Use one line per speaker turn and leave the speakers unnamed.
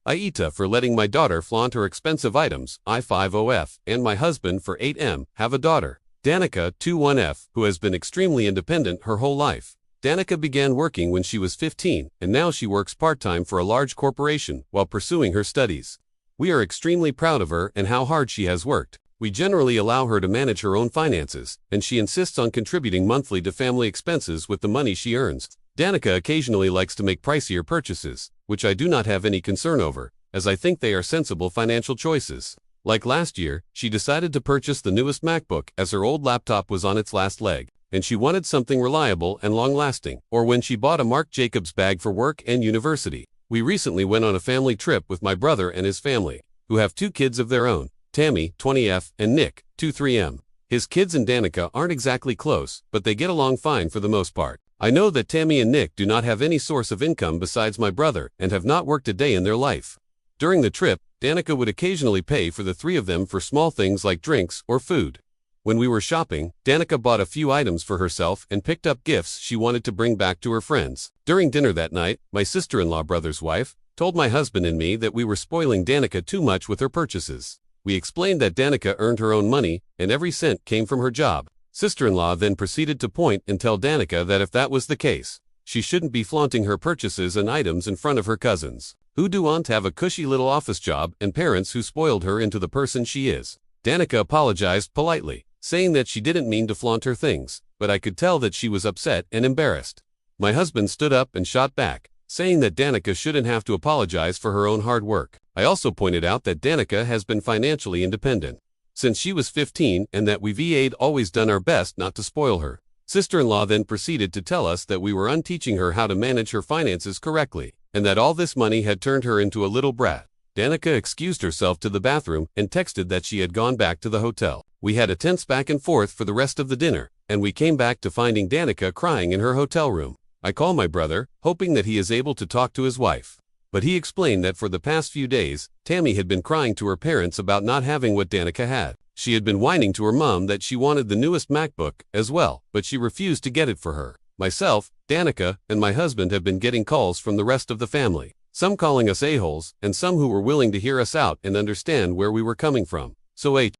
AITA for letting my daughter flaunt her expensive items, I50F, and my husband for 8M, have a daughter, Danica, 21F, who has been extremely independent her whole life. Danica began working when she was 15, and now she works part-time for a large corporation while pursuing her studies. We are extremely proud of her and how hard she has worked. We generally allow her to manage her own finances, and she insists on contributing monthly to family expenses with the money she earns. Danica occasionally likes to make pricier purchases, which I do not have any concern over, as I think they are sensible financial choices. Like last year, she decided to purchase the newest MacBook as her old laptop was on its last leg, and she wanted something reliable and long-lasting. Or when she bought a Marc Jacobs bag for work and university. We recently went on a family trip with my brother and his family, who have 2 kids of their own, Tammy, 20F, and Nick, 23M. His kids and Danica aren't exactly close, but they get along fine for the most part. I know that Tammy and Nick do not have any source of income besides my brother and have not worked a day in their life. During the trip, Danica would occasionally pay for the 3 of them for small things like drinks or food. When we were shopping, Danica bought a few items for herself and picked up gifts she wanted to bring back to her friends. During dinner that night, my sister-in-law brother's wife told my husband and me that we were spoiling Danica too much with her purchases. We explained that Danica earned her own money and every cent came from her job. Sister-in-law then proceeded to point and tell Danica that if that was the case, she shouldn't be flaunting her purchases and items in front of her cousins, who do want to have a cushy little office job, and parents who spoiled her into the person she is. Danica apologized politely, saying that she didn't mean to flaunt her things, but I could tell that she was upset and embarrassed. My husband stood up and shot back, saying that Danica shouldn't have to apologize for her own hard work. I also pointed out that Danica has been financially independent since she was 15 and that we've always done our best not to spoil her. Sister-in-law then proceeded to tell us that we were unteaching her how to manage her finances correctly, and that all this money had turned her into a little brat. Danica excused herself to the bathroom and texted that she had gone back to the hotel. We had a tense back and forth for the rest of the dinner, and we came back to finding Danica crying in her hotel room. I call my brother, hoping that he is able to talk to his wife. But he explained that for the past few days, Tammy had been crying to her parents about not having what Danica had. She had been whining to her mom that she wanted the newest MacBook as well, but she refused to get it for her. Myself, Danica, and my husband have been getting calls from the rest of the family, some calling us a-holes, and some who were willing to hear us out and understand where we were coming from. So